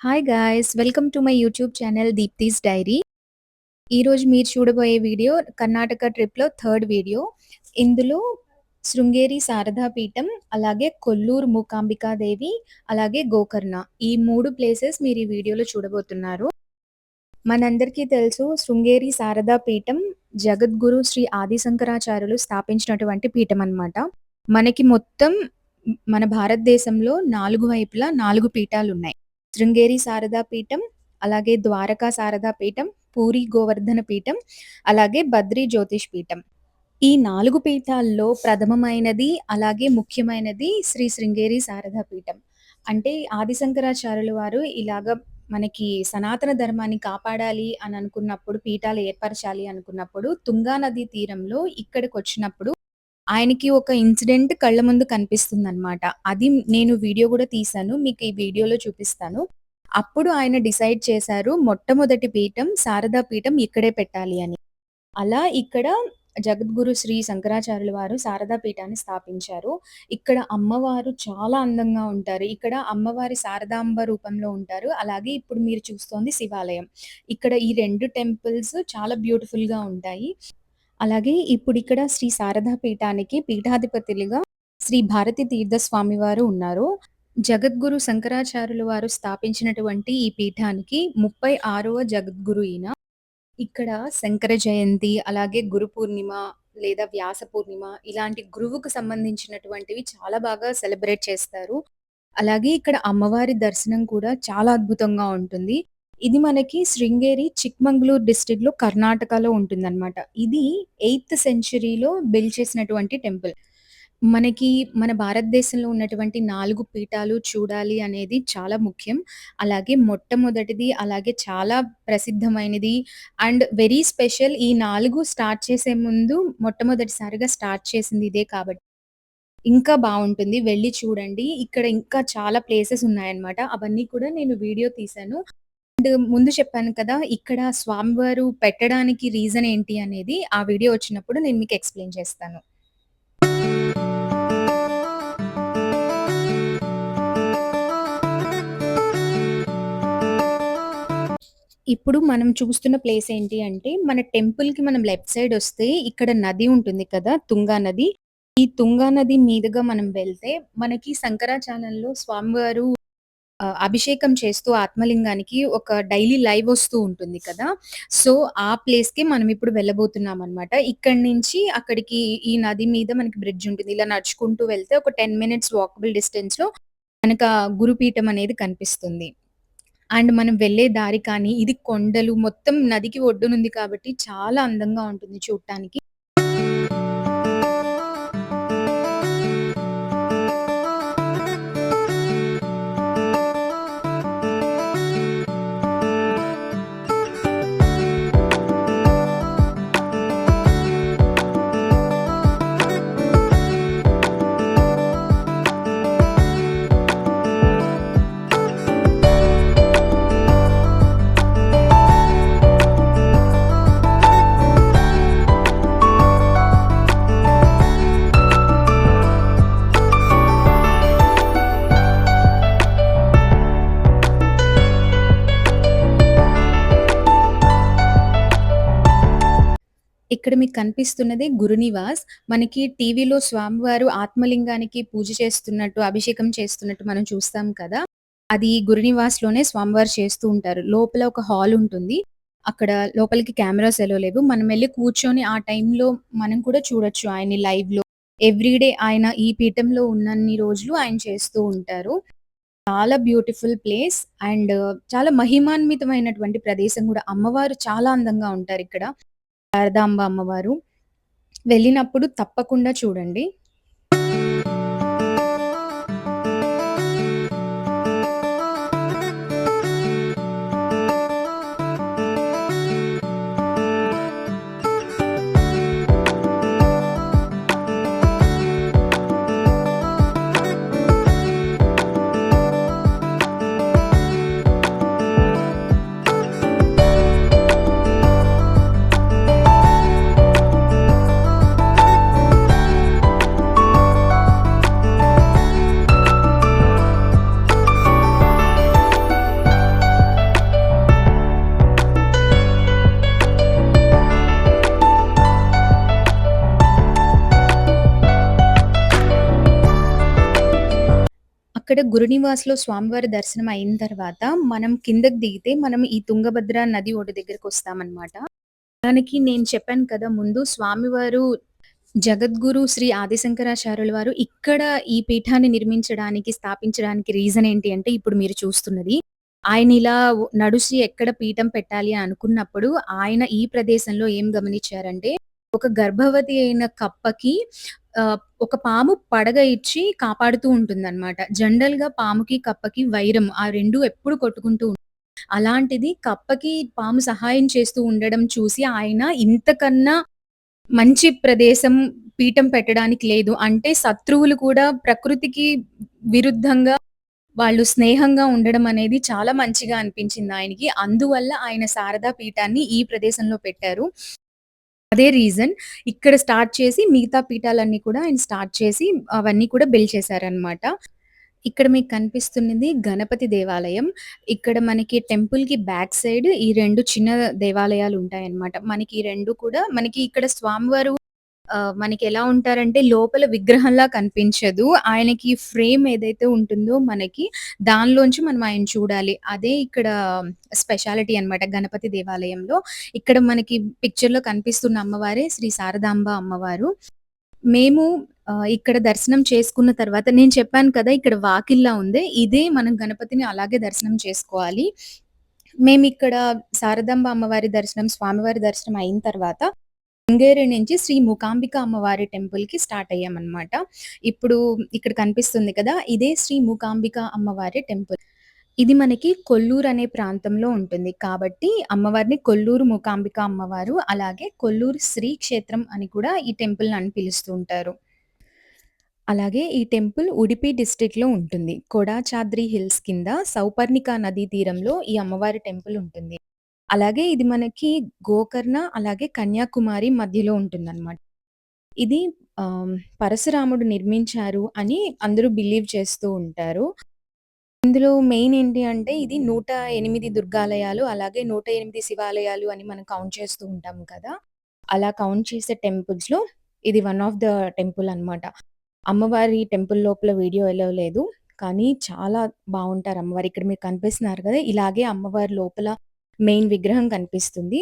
Hi guys! Welcome to my YouTube channel Deepthi's diary. ఈరోజు మీరు చూడబోయే వీడియో కర్ణాటక ట్రిప్‌లో థర్డ్ వీడియో. ఇందులో శృంగేరి శారదా పీఠం, అలాగే కొల్లూరు మూకాంబికాదేవి, అలాగే గోకర్ణ ఈ 3 ప్లేసెస్ మీరు ఈ వీడియోలో చూడబోతున్నారు. మనందరికీ తెలుసు శృంగేరి శారదా పీఠం జగద్గురు శ్రీ ఆది శంకరాచార్యులు స్థాపించినటువంటి పీఠం అన్నమాట. మనకి మొత్తం మన భారతదేశంలో 4 వైపులా 4 పీఠాలున్నాయి. శృంగేరి శారదా పీఠం, అలాగే ద్వారకా శారదా పీఠం, పూరి గోవర్ధన పీఠం, అలాగే బద్రి జ్యోతిష్ పీఠం. ఈ 4 పీఠాల్లో ప్రథమమైనది, అలాగే ముఖ్యమైనది శ్రీ శృంగేరి శారదా పీఠం. అంటే ఆది శంకరాచార్యుల వారు ఇలాగ మనకి సనాతన ధర్మాన్ని కాపాడాలి అని అనుకున్నప్పుడు, పీఠాలు ఏర్పరచాలి అనుకున్నప్పుడు, తుంగా నదీ తీరంలో ఇక్కడికొచ్చినప్పుడు ఆయనకి ఒక ఇన్సిడెంట్ కళ్ళ ముందు కనిపిస్తుందనమాట. అది నేను వీడియో గూడా తీశాను. మీకు ఈ వీడియోలో చూపిస్తాను. అప్పుడు ఆయన డిసైడ్ చేశారు మొట్టమొదటి పీఠం శారదా పీఠం ఇక్కడే పెట్టాలి అని. అలా ఇక్కడ జగద్గురు శ్రీ శంకరాచార్యుల వారు శారదా పీఠాన్ని స్థాపించారు. ఇక్కడ అమ్మవారు చాలా అందంగా ఉంటారు. ఇక్కడ అమ్మవారి శారదాంబ రూపంలో ఉంటారు. అలాగే ఇప్పుడు మీరు చూస్తోంది శివాలయం. ఇక్కడ ఈ 2 టెంపుల్స్ చాలా బ్యూటిఫుల్‌గా ఉంటాయి. అలాగే ఇప్పుడిక్కడ శ్రీ శారదా పీఠానికి పీఠాధిపతులుగా శ్రీ భారతి తీర్థ స్వామి వారు ఉన్నారు. జగద్గురు శంకరాచార్యులు వారు స్థాపించినటువంటి ఈ పీఠానికి 36వ జగద్గురు ఈయన. ఇక్కడ శంకర జయంతి, అలాగే గురు పూర్ణిమ లేదా వ్యాస పూర్ణిమ ఇలాంటి గురువుకు సంబంధించినటువంటివి చాలా బాగా సెలబ్రేట్ చేస్తారు. అలాగే ఇక్కడ అమ్మవారి దర్శనం కూడా చాలా అద్భుతంగా ఉంటుంది. ఇది మనకి శృంగేరి, చిక్మంగళూరు డిస్ట్రిక్ట్‌లో కర్ణాటకలో ఉంటుందన్నమాట. ఇది 8థ్ సెంచరీలో బిల్డ్ చేసినటువంటి టెంపుల్. మనకి మన భారతదేశంలో ఉన్నటువంటి 4 పీఠాలు చూడాలి అనేది చాలా ముఖ్యం. అలాగే మొట్టమొదటిది, అలాగే చాలా ప్రసిద్ధమైనది అండ్ వెరీ స్పెషల్. ఈ 4 స్టార్ట్ చేసే ముందు మొట్టమొదటిసారిగా స్టార్ట్ చేసింది ఇదే కాబట్టి ఇంకా బావుంటుంది. వెళ్లి చూడండి. ఇక్కడ ఇంకా చాలా ప్లేసెస్ ఉన్నాయన్నమాట. అవన్నీ కూడా నేను వీడియో తీశాను. అండ్ ముందు చెప్పాను కదా! ఇక్కడ స్వామివారు పెట్టడానికి రీజన్ ఏంటి అనేది ఆ వీడియో వచ్చినప్పుడు నేను మీకు ఎక్స్‌ప్లెయిన్ చేస్తాను. ఇప్పుడు మనం చూస్తున్న ప్లేస్ ఏంటి అంటే, మన టెంపుల్‌కి మనం లెఫ్ట్ సైడ్ వస్తే ఇక్కడ నది ఉంటుంది కదా! తుంగా నది. ఈ తుంగా నది మీదుగా మనం వెళ్తే మనకి శంకరాచార్యంలో స్వామివారు అభిషేకం చేస్తూ ఆత్మలింగానికి ఒక డైలీ లైవ్ వస్తూ ఉంటుంది కదా! సో, ఆ ప్లేస్‌కి మనం ఇప్పుడు వెళ్ళబోతున్నామనమాట. ఇక్కడి నుంచి అక్కడికి ఈ నది మీద మనకి బ్రిడ్జ్ ఉంటుంది. ఇలా నడుచుకుంటూ వెళ్తే ఒక 10 మినిట్స్ వాకబుల్ డిస్టెన్స్‌లో మనకా గురుపీఠం అనేది కనిపిస్తుంది. అండ్ మనం వెళ్ళే దారి కానీ, ఇది కొండలు మొత్తం నదికి ఒడ్డునుంది కాబట్టి చాలా అందంగా ఉంటుంది చూడటానికి. ఇక్కడ మీకు కనిపిస్తున్నదే గురునివాస్. మనకి టీవీలో స్వామివారు ఆత్మలింగానికి పూజ చేస్తున్నట్టు, అభిషేకం చేస్తున్నట్టు మనం చూస్తాం కదా! అది గురునివాస్‌లోనే స్వామివారు చేస్తూ ఉంటారు. లోపల ఒక హాల్ ఉంటుంది. అక్కడ లోపలికి కెమెరాస్ ఎలో లేవు. మనం ఎళ్లి కూర్చొని ఆ టైంలో మనం కూడా చూడొచ్చు ఆయన్ని లైవ్‌లో. ఎవ్రీడే ఆయన ఈ పీఠంలో ఉన్నన్ని రోజులు ఆయన చేస్తూ ఉంటారు. చాలా బ్యూటిఫుల్ ప్లేస్ అండ్ చాలా మహిమాన్వితమైనటువంటి ప్రదేశం గూడా. అమ్మవారు చాలా అందంగా ఉంటారిక్కడ. శారదాంబ అమ్మవారు. వెళ్ళినప్పుడు తప్పకుండా చూడండి. అక్కడ గురునివాస్‌లో స్వామివారి దర్శనం అయిన తర్వాత మనం కిందకి దిగితే మనం ఈ తుంగభద్ర నది ఒడ్డు దగ్గరకొస్తామనమాట. దానికి నేను చెప్పాను కదా! ముందు స్వామివారు జగద్గురు శ్రీ ఆదిశంకరాచార్యుల వారు ఇక్కడ ఈ పీఠాన్ని నిర్మించడానికి, స్థాపించడానికి రీజన్ ఏంటి అంటే ఇప్పుడు మీరు చూస్తున్నది. ఆయన ఇలా నడుసి ఎక్కడ పీఠం పెట్టాలి అని అనుకున్నప్పుడు ఆయన ఈ ప్రదేశంలో ఏం గమనిచ్చారంటే, ఒక గర్భవతి అయిన కప్పకి ఒక పాము పడగ ఇచ్చి కాపాడుతూ ఉంటుందన్నమాట. జనరల్‌గా పాముకి, కప్పకి వైరం. ఆ 2 ఎప్పుడు కొట్టుకుంటూ అలాంటిది కప్పకి పాము సహాయం చేస్తూ ఉండడం చూసి ఆయన ఇంతకన్నా మంచి ప్రదేశం పీఠం పెట్టడానికి లేదు. అంటే శత్రువులు కూడా ప్రకృతికి విరుద్ధంగా వాళ్ళు స్నేహంగా ఉండడం అనేది చాలా మంచిగా అనిపించిందాయనకి. అందువల్ల ఆయన శారదా పీఠాన్ని ఈ ప్రదేశంలో పెట్టారు. అదే రీజన్. ఇక్కడ స్టార్ట్ చేసి మిగతా పీఠాలన్నీ కూడా ఆయన స్టార్ట్ చేసి అవన్నీ కూడా బిల్డ్ చేశారనమాట. ఇక్కడ మీకు కనిపిస్తున్నది గణపతి దేవాలయం. ఇక్కడ మనకి టెంపుల్‌కి బ్యాక్ సైడ్ ఈ 2 చిన్న దేవాలయాలుంటాయన్నమాట. మనకి ఈ 2 కూడా మనకి ఇక్కడ స్వామివారు మనకెలా ఉంటారంటే లోపల విగ్రహంలా కనిపించదు. ఆయనకి ఫ్రేమ్ ఏదైతే ఉంటుందో మనకి దానిలోంచి మనం ఆయన చూడాలి. అదే ఇక్కడ స్పెషాలిటీ అన్నమాట గణపతి దేవాలయంలో. ఇక్కడ మనకి పిక్చర్‌లో కనిపిస్తున్న అమ్మవారే శ్రీ శారదాంబ అమ్మవారు. మేము ఇక్కడ దర్శనం చేసుకున్న తర్వాత నేను చెప్పాను కదా! ఇక్కడ వాకిల్లా ఉంది. ఇదే మనం గణపతిని అలాగే దర్శనం చేసుకోవాలి. మేమిక్కడ శారదాంబ అమ్మవారి దర్శనం, స్వామివారి దర్శనం అయిన తర్వాత శృంగేరి నుంచి శ్రీ మూకాంబిక అమ్మవారి టెంపుల్‌కి స్టార్ట్ అయ్యామనమాట. ఇప్పుడు ఇక్కడ కనిపిస్తుంది కదా! ఇదే శ్రీ మూకాంబిక అమ్మవారి టెంపుల్. ఇది మనకి కొల్లూరు అనే ప్రాంతంలో ఉంటుంది. కాబట్టి అమ్మవారిని కొల్లూరు మూకాంబిక అమ్మవారు, అలాగే కొల్లూరు శ్రీ క్షేత్రం అని కూడా ఈ టెంపుల్‌ని అని పిలుస్తూ ఉంటారు. అలాగే ఈ టెంపుల్ ఉడిపి డిస్ట్రిక్ట్‌లో ఉంటుంది. కొడాచాద్రి హిల్స్ కింద సౌపర్ణిక నదీ తీరంలో ఈ అమ్మవారి టెంపుల్ ఉంటుంది. అలాగే ఇది మనకి గోకర్ణ, అలాగే కన్యాకుమారి మధ్యలో ఉంటుందన్నమాట. ఇది పరశురాముడు నిర్మించారు అని అందరూ బిలీవ్ చేస్తూ ఉంటారు. ఇందులో మెయిన్ ఏంటి అంటే ఇది 108 దుర్గాలయాలు, అలాగే 108 శివాలయాలు అని మనం కౌంట్ చేస్తూ ఉంటాం కదా! అలా కౌంట్ చేసే టెంపుల్స్‌లో ఇది వన్ ఆఫ్ ద టెంపుల్ అన్నమాట. అమ్మవారి టెంపుల్ లోపల వీడియో ఎలో లేదు. కానీ చాలా బావుంటారు అమ్మవారు. ఇక్కడ మీకు కనిపిస్తున్నారు కదా! ఇలాగే అమ్మవారి లోపల మెయిన్ విగ్రహం కనిపిస్తుంది.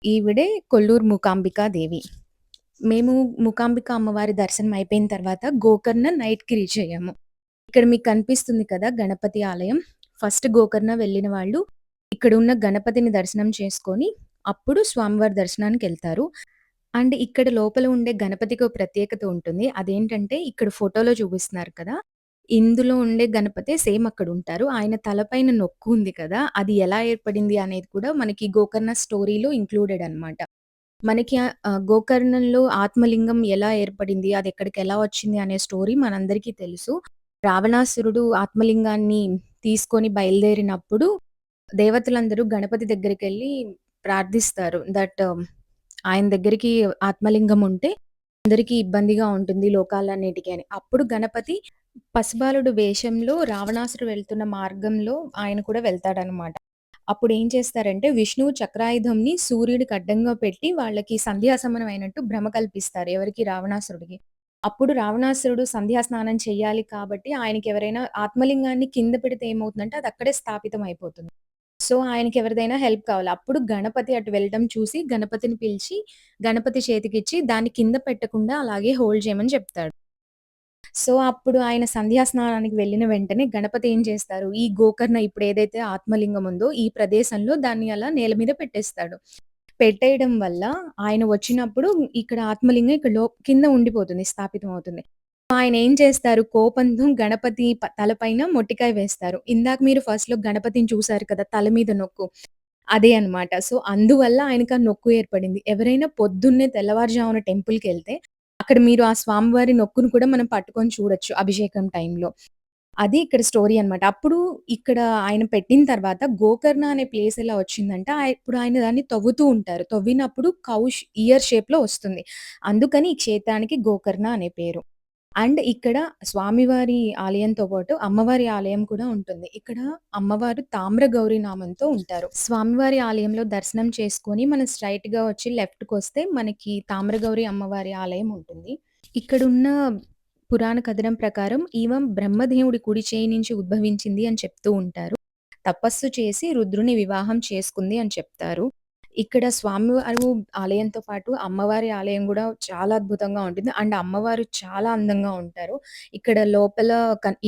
ఈవిడే కొల్లూరు మూకాంబికా దేవి. మేము మూకాంబిక అమ్మవారి దర్శనం అయిపోయిన తర్వాత గోకర్ణ నైట్‌కి రీచ్ అయ్యాము. ఇక్కడ మీకు కనిపిస్తుంది కదా! గణపతి ఆలయం. ఫస్ట్ గోకర్ణ వెళ్ళిన వాళ్ళు ఇక్కడున్న గణపతిని దర్శనం చేసుకొని, అప్పుడు స్వామివారి దర్శనానికెళ్తారు. అండ్ ఇక్కడ లోపల ఉండే గణపతికి ఒక ప్రత్యేకత ఉంటుంది. అదేంటంటే ఇక్కడ ఫోటోలో చూపిస్తున్నారు కదా! ఇందులో ఉండే గణపతే సేమ్ అక్కడుంటారు. ఆయన తలపైన నొక్కు ఉంది కదా! అది ఎలా ఏర్పడింది అనేది కూడా మనకి గోకర్ణ స్టోరీలో ఇంక్లూడెడ్ అనమాట. మనకి గోకర్ణంలో ఆత్మలింగం ఎలా ఏర్పడింది? అదెక్కడికి ఎలా వచ్చింది? అనే స్టోరీ మనందరికీ తెలుసు. రావణాసురుడు ఆత్మలింగాన్ని తీసుకొని బయలుదేరినప్పుడు దేవతలందరూ గణపతి దగ్గరికెళ్ళి ప్రార్థిస్తారు. ఆయన దగ్గరికి ఆత్మలింగం ఉంటే అందరికీ ఇబ్బందిగా ఉంటుంది లోకాలన్నిటికి అని. అప్పుడు గణపతి పసిబాలుడు వేషంలో రావణాసురుడు వెళ్తున్న మార్గంలో ఆయన కూడా వెళ్తాడనమాట. అప్పుడేం చేస్తారంటే విష్ణువు చక్రాయుధంని సూర్యుడికి అడ్డంగా పెట్టి వాళ్ళకి సంధ్యాసమనం అయినట్టు భ్రమ కల్పిస్తారు. ఎవరికి? రావణాసురుడికి. అప్పుడు రావణాసురుడు సంధ్యా స్నానం చేయాలి కాబట్టి ఆయనకెవరైనా ఆత్మలింగాన్ని కింద పెడితే ఏమవుతుందంటే అది అక్కడే స్థాపితం అయిపోతుంది. సో, ఆయనకెవరిదైనా హెల్ప్ కావాలి. అప్పుడు గణపతి అటు వెళ్ళడం చూసి గణపతిని పిలిచి, గణపతి చేతికిచ్చి దాన్ని కింద పెట్టకుండా అలాగే హోల్డ్ చేయమని చెప్తాడు. సో, అప్పుడు ఆయన సంధ్యా స్నానానికి వెళ్ళిన వెంటనే గణపతి ఏం చేస్తారు, ఈ గోకర్ణ ఇప్పుడేదైతే ఆత్మలింగం ఉందో ఈ ప్రదేశంలో దాన్ని అలా నేల మీద పెట్టేస్తాడు. పెట్టేయడం వల్ల ఆయన వచ్చినప్పుడు ఇక్కడ ఆత్మలింగం ఇక్కడ కింద ఉండిపోతుంది, స్థాపితం అవుతుంది. ఆయన ఏం చేస్తారు కోపంతో గణపతి తలపైన మొట్టికాయ వేస్తారు. ఇందాక మీరు ఫస్ట్‌లో గణపతిని చూసారు కదా! తల మీద నొక్కు. అదే అన్నమాట. సో, అందువల్ల ఆయనకి ఆ నొక్కు ఏర్పడింది. ఎవరైనా పొద్దున్నే తెల్లవారుజామున టెంపుల్‌కెళ్తే అక్కడ మీరు ఆ స్వామివారి నొక్కును కూడా మనం పట్టుకొని చూడొచ్చు అభిషేకం టైంలో. అది ఇక్కడ స్టోరీ అన్నమాట. అప్పుడు ఇక్కడ ఆయన పెట్టిన తర్వాత గోకర్ణ అనే ప్లేస్ ఎలా వచ్చిందంటే ఇప్పుడు ఆయన దాన్ని తవ్వుతూ ఉంటారు. తవ్వినప్పుడు ఇయర్ షేప్‌లో వస్తుంది. అందుకని ఈ క్షేత్రానికి గోకర్ణ అనే పేరు. అండ్ ఇక్కడ స్వామివారి ఆలయంతో పాటు అమ్మవారి ఆలయం కూడా ఉంటుంది. ఇక్కడ అమ్మవారు తామ్ర గౌరి నామంతో ఉంటారు. స్వామివారి ఆలయంలో దర్శనం చేసుకొని మనం స్ట్రెయిట్‌గా వచ్చి లెఫ్ట్‌కొస్తే మనకి తామ్రగౌరి అమ్మవారి ఆలయం ఉంటుంది. ఇక్కడున్న పురాణ కథనం ప్రకారం ఈమె బ్రహ్మదేవుడి కుడి చేయి నుంచి ఉద్భవించింది అని చెప్తూ ఉంటారు. తపస్సు చేసి రుద్రుని వివాహం చేసుకుంది అని చెప్తారు. ఇక్కడ స్వామివారు ఆలయంతో పాటు అమ్మవారి ఆలయం గూడా చాలా అద్భుతంగా ఉంటుంది. అండ్ అమ్మవారు చాలా అందంగా ఉంటారు. ఇక్కడ లోపల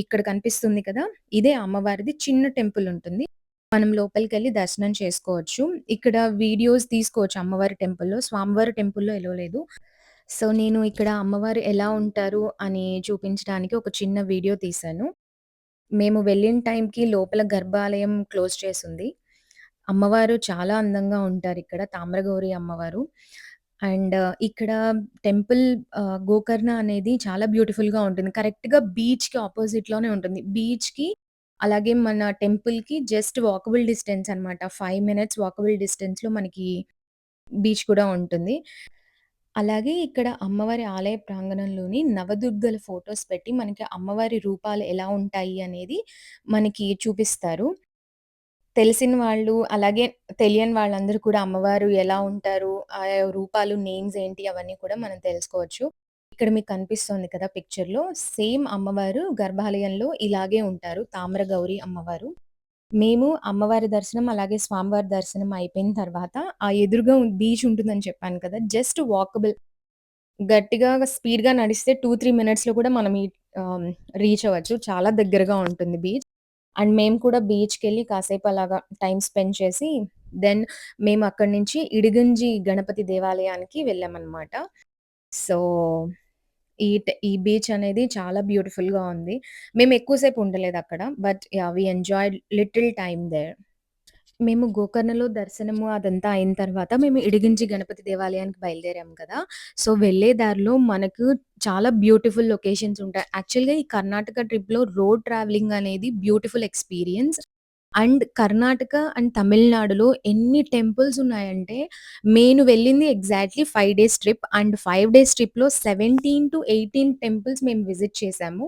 ఇక్కడ కనిపిస్తుంది కదా! ఇదే అమ్మవారిది చిన్న టెంపుల్ ఉంటుంది. మనం లోపలికెళ్ళి దర్శనం చేసుకోవచ్చు. ఇక్కడ వీడియోస్ తీసుకోవచ్చు అమ్మవారి టెంపుల్‌లో. స్వామివారి టెంపుల్‌లో ఎలో లేదు. సో, నేను ఇక్కడ అమ్మవారు ఎలా ఉంటారు అని చూపించడానికి ఒక చిన్న వీడియో తీశాను. మేము వెళ్ళిన టైంకి లోపల గర్భాలయం క్లోజ్ చేసుంది. అమ్మవారు చాలా అందంగా ఉంటారిక్కడ. తామ్రగౌరి అమ్మవారు. అండ్ ఇక్కడ టెంపుల్ గోకర్ణ అనేది చాలా బ్యూటిఫుల్‌గా ఉంటుంది. కరెక్ట్‌గా బీచ్‌కి అపోజిట్‌లోనే ఉంటుంది. బీచ్‌కి అలాగే మన టెంపుల్‌కి జస్ట్ వాకబుల్ డిస్టెన్స్ అనమాట. 5 మినిట్స్ వాకబుల్ డిస్టెన్స్‌లో మనకి బీచ్ కూడా ఉంటుంది. అలాగే ఇక్కడ అమ్మవారి ఆలయ ప్రాంగణంలోని నవదుర్గల ఫోటోస్ పెట్టి మనకి అమ్మవారి రూపాలు ఎలా ఉంటాయి అనేది మనకి చూపిస్తారు. తెలిసిన వాళ్ళు, అలాగే తెలియని వాళ్ళందరూ కూడా అమ్మవారు ఎలా ఉంటారు, ఆయా రూపాలు నేమ్స్ ఏంటి అవన్నీ కూడా మనం తెలుసుకోవచ్చు. ఇక్కడ మీకు కనిపిస్తోంది కదా పిక్చర్‌లో సేమ్ అమ్మవారు గర్భాలయంలో ఇలాగే ఉంటారు. తామ్రగౌరి అమ్మవారు. మేము అమ్మవారి దర్శనం, అలాగే స్వామివారి దర్శనం అయిపోయిన తర్వాత ఆ ఎదురుగా బీచ్ ఉంటుందని చెప్పాను కదా! జస్ట్ వాకబుల్ గట్టిగా స్పీడ్‌గా నడిస్తే 2, 3 మినిట్స్‌లో కూడా మనం రీచ్ అవ్వచ్చు. చాలా దగ్గరగా ఉంటుంది బీచ్. అండ్ మేము కూడా బీచ్‌కెళ్ళి కాసేపు అలాగా టైమ్ స్పెండ్ చేసి, దెన్ మేము అక్కడి నుంచి ఇడిగంజి గణపతి దేవాలయానికి వెళ్ళామనమాట. సో, ఈ బీచ్ అనేది చాలా బ్యూటిఫుల్‌గా ఉంది. మేము ఎక్కువ సేపు ఉండలేదక్కడ. But yeah! We enjoyed little time there. మేము గోకర్ణలో దర్శనము అదంతా అయిన తర్వాత మేము ఇడిగించి గణపతి దేవాలయానికి బయలుదేరాం కదా! సో, వెళ్ళే దారిలో మనకు చాలా బ్యూటిఫుల్ లొకేషన్స్ ఉంటాయి. యాక్చువల్‌గా ఈ కర్ణాటక ట్రిప్‌లో రోడ్ ట్రావెలింగ్ అనేది beautiful experience. And Karnataka and తమిళనాడులో ఎన్ని టెంపుల్స్ ఉన్నాయంటే, నేను వెళ్ళింది exactly 5 days trip. And 5 days ట్రిప్‌లో 17-18 టెంపుల్స్ మేము విజిట్ చేశాము.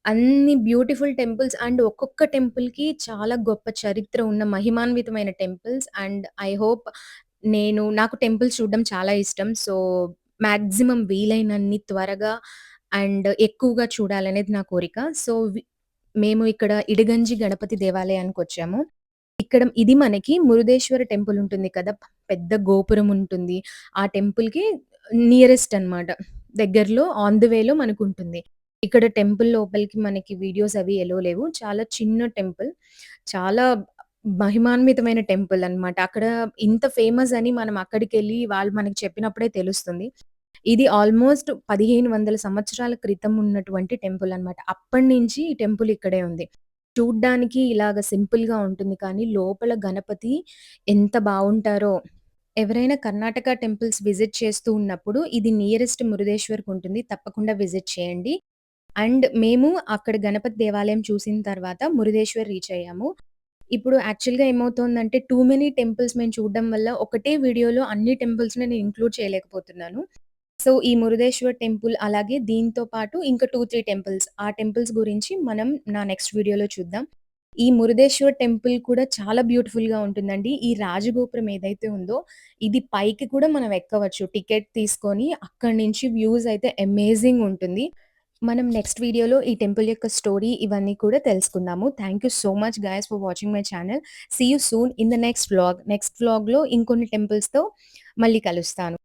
అన్ని బ్యూటిఫుల్ టెంపుల్స్ అండ్ ఒక్కొక్క టెంపుల్‌కి చాలా గొప్ప చరిత్ర ఉన్న మహిమాన్వితమైన టెంపుల్స్. అండ్ ఐ హోప్ నాకు టెంపుల్స్ చూడడం చాలా ఇష్టం. సో, మాక్సిమం వీలైనన్ని త్వరగా అండ్ ఎక్కువగా చూడాలనేది నా కోరిక. సో, మేము ఇక్కడ ఇడగంజి గణపతి దేవాలయానికొచ్చాము. ఇది మనకి మురుదేశ్వర టెంపుల్ ఉంటుంది కదా! పెద్ద గోపురం ఉంటుంది. ఆ టెంపుల్‌కి నియరెస్ట్ అన్నమాట. దగ్గరలో ఆన్ ది వేలో మనకుంటుంది. ఇక్కడ టెంపుల్ లోపలికి మనకి వీడియోస్ అవి ఎలో లేవు. చాలా చిన్న టెంపుల్. చాలా మహిమాన్వితమైన టెంపుల్ అన్నమాట. అక్కడ ఇంత ఫేమస్ అని మనం అక్కడికెళ్ళి వాళ్ళు మనకి చెప్పినప్పుడే తెలుస్తుంది. ఇది ఆల్‌మోస్ట్ 1500 సంవత్సరాల క్రితం ఉన్నటువంటి టెంపుల్ అన్నమాట. అప్పటినుంచి ఈ టెంపుల్ ఇక్కడే ఉంది. చూడ్డానికి ఇలాగ సింపుల్‌గా ఉంటుంది కానీ, లోపల గణపతి ఎంత బావుంటారో. ఎవరైనా కర్ణాటక టెంపుల్స్ విజిట్ చేస్తూ ఉన్నప్పుడు ఇది నియరెస్ట్ మురుదేశ్వర్‌కుంటుంది. తప్పకుండా విజిట్ చేయండి. అండ్ మేము అక్కడ గణపతి దేవాలయం చూసిన తర్వాత మురుదేశ్వర్ రీచ్ అయ్యాము. ఇప్పుడు యాక్చువల్‌గా ఏమవుతోందంటే టూ మెనీ టెంపుల్స్ మేము చూడడం వల్ల ఒకటే వీడియోలో అన్ని టెంపుల్స్‌ని నేను ఇంక్లూడ్ చేయలేకపోతున్నాను. సో, ఈ మురుదేశ్వర్ టెంపుల్ అలాగే దీంతో పాటు ఇంకా 2, 3 టెంపుల్స్. ఆ టెంపుల్స్ గురించి మనం నా నెక్స్ట్ వీడియోలో చూద్దాం. ఈ మురుదేశ్వర్ టెంపుల్ కూడా చాలా బ్యూటిఫుల్‌గా ఉంటుందండి. ఈ రాజగోపురం ఏదైతే ఉందో, ఇది పైకి కూడా మనం ఎక్కవచ్చు. టికెట్ తీసుకొని అక్కడి నుంచి వ్యూస్ అయితే అమేజింగ్ ఉంటుంది. మనం నెక్స్ట్ వీడియోలో ఈ టెంపుల్ యొక్క స్టోరీ ఇవన్నీ కూడా తెలుసుకుందాము. Thank you so much guys for watching my channel. See you soon in the next vlog. Next వ్లాగ్‌లో ఇంకొన్ని టెంపుల్స్‌తో మళ్ళీ కలుస్తాను.